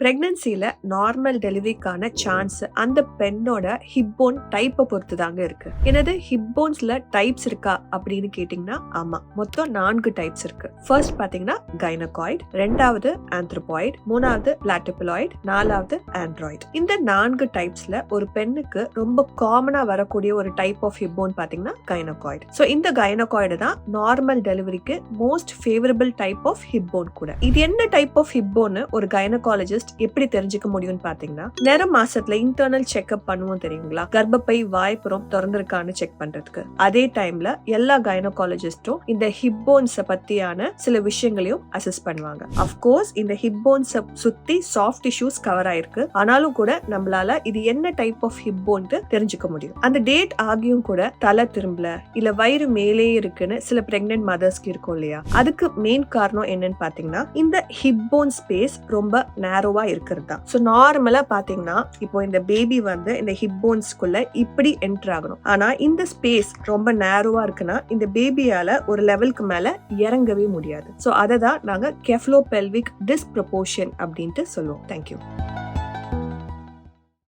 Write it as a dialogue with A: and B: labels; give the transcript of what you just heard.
A: பிரெக்னன்சில normal டெலிவரிக்கான chance அந்த பெண்ணோட ஹிப்போன் டைப்பை பொறுத்து தாங்க இருக்கு. எனது ஹிப்போன்ஸ்ல டைப்ஸ் இருக்கா அப்படின்னு கேட்டீங்கன்னா ஆமா, மொத்தம் 4 டைப்ஸ் இருக்கு. ஃபர்ஸ்ட் பாத்தீங்கன்னா கைனகாய்டு, ரெண்டாவது ஆந்த்ரோபாய்டு, மூணாவது பிளாட்டிபுலாய்டு, நாலாவது ஆண்ட்ராய்டு. இந்த 4 டைப்ஸ்ல ஒரு பெண்ணுக்கு ரொம்ப காமனா வரக்கூடிய ஒரு டைப் ஆஃப் ஹிப்போன் பாத்தீங்கன்னா கைனகாய்டு. சோ இந்த கைனகாய்டு தான் நார்மல் டெலிவரிக்கு மோஸ்ட் ஃபேவரபிள் டைப் ஆஃப் ஹிப்போன் கூட. இது என்ன டைப் ஆஃப் ஹிப்போன்னு ஒரு கைனகாலஜிஸ்ட் எப்படி தெரிஞ்சுக்க முடியும்னு பாத்தீங்கன்னா, நேர மாசத்துல இன்டர்னல் செக்அப் பண்ணுவோம் தெரியுங்களா, கர்ப்பப்பை வாய்ப்புறம் திறந்திருக்கான்னு செக் பண்றதுக்கு. அதே டைம்ல எல்லா கைனகாலஜிஸ்டும் இந்த ஹிப்போன்ஸ் பத்தியான சில விஷயங்களையும் அசஸ் பண்ணுவாங்க. அஃப்கோர்ஸ் இந்த ஹிப்போன்ஸ் சுத்தி சாஃப்ட் டிஷ்யூஸ் கவர் ஆயிருக்கு, ஆனாலும் கூட நம்மளால இது என்ன டைப் ஆஃப் ஹிப்போன்ட்டு தெரிஞ்சுக்க முடியும். அந்த டேட் ஆகியும் கூட தலை திரும்பல இல்ல வயிறு மேலே இருக்குன்னு சில பிரெக்னன்ட் மதர்ஸ்க்கு இருக்கும் இல்லையா, அதுக்கு மெயின் காரணம் என்னன்னு பாத்தீங்கன்னா இந்த ஹிப்போன் ஸ்பேஸ் ரொம்ப நேரோவா இருக்கிறதா. சோ நார்மலா பாத்தீங்கன்னா இப்போ இந்த பேபி வந்து இந்த ஹிப்போன்ஸ்குள்ள இப்படி என்டர் ஆகணும். ஆனா இந்த ஸ்பேஸ் ரொம்ப நேரோவா இருக்குன்னா இந்த பேபியால ஒரு லெவலுக்கு மேல இறங்கவே முடியாது. சோ அதை தான் நாங்க கெஃபலோபெல்விக் டிஸ்ப்ரொபோர்ஷன் அப்படின்ட்டு சொல்லுவோம். தேங்க்யூ.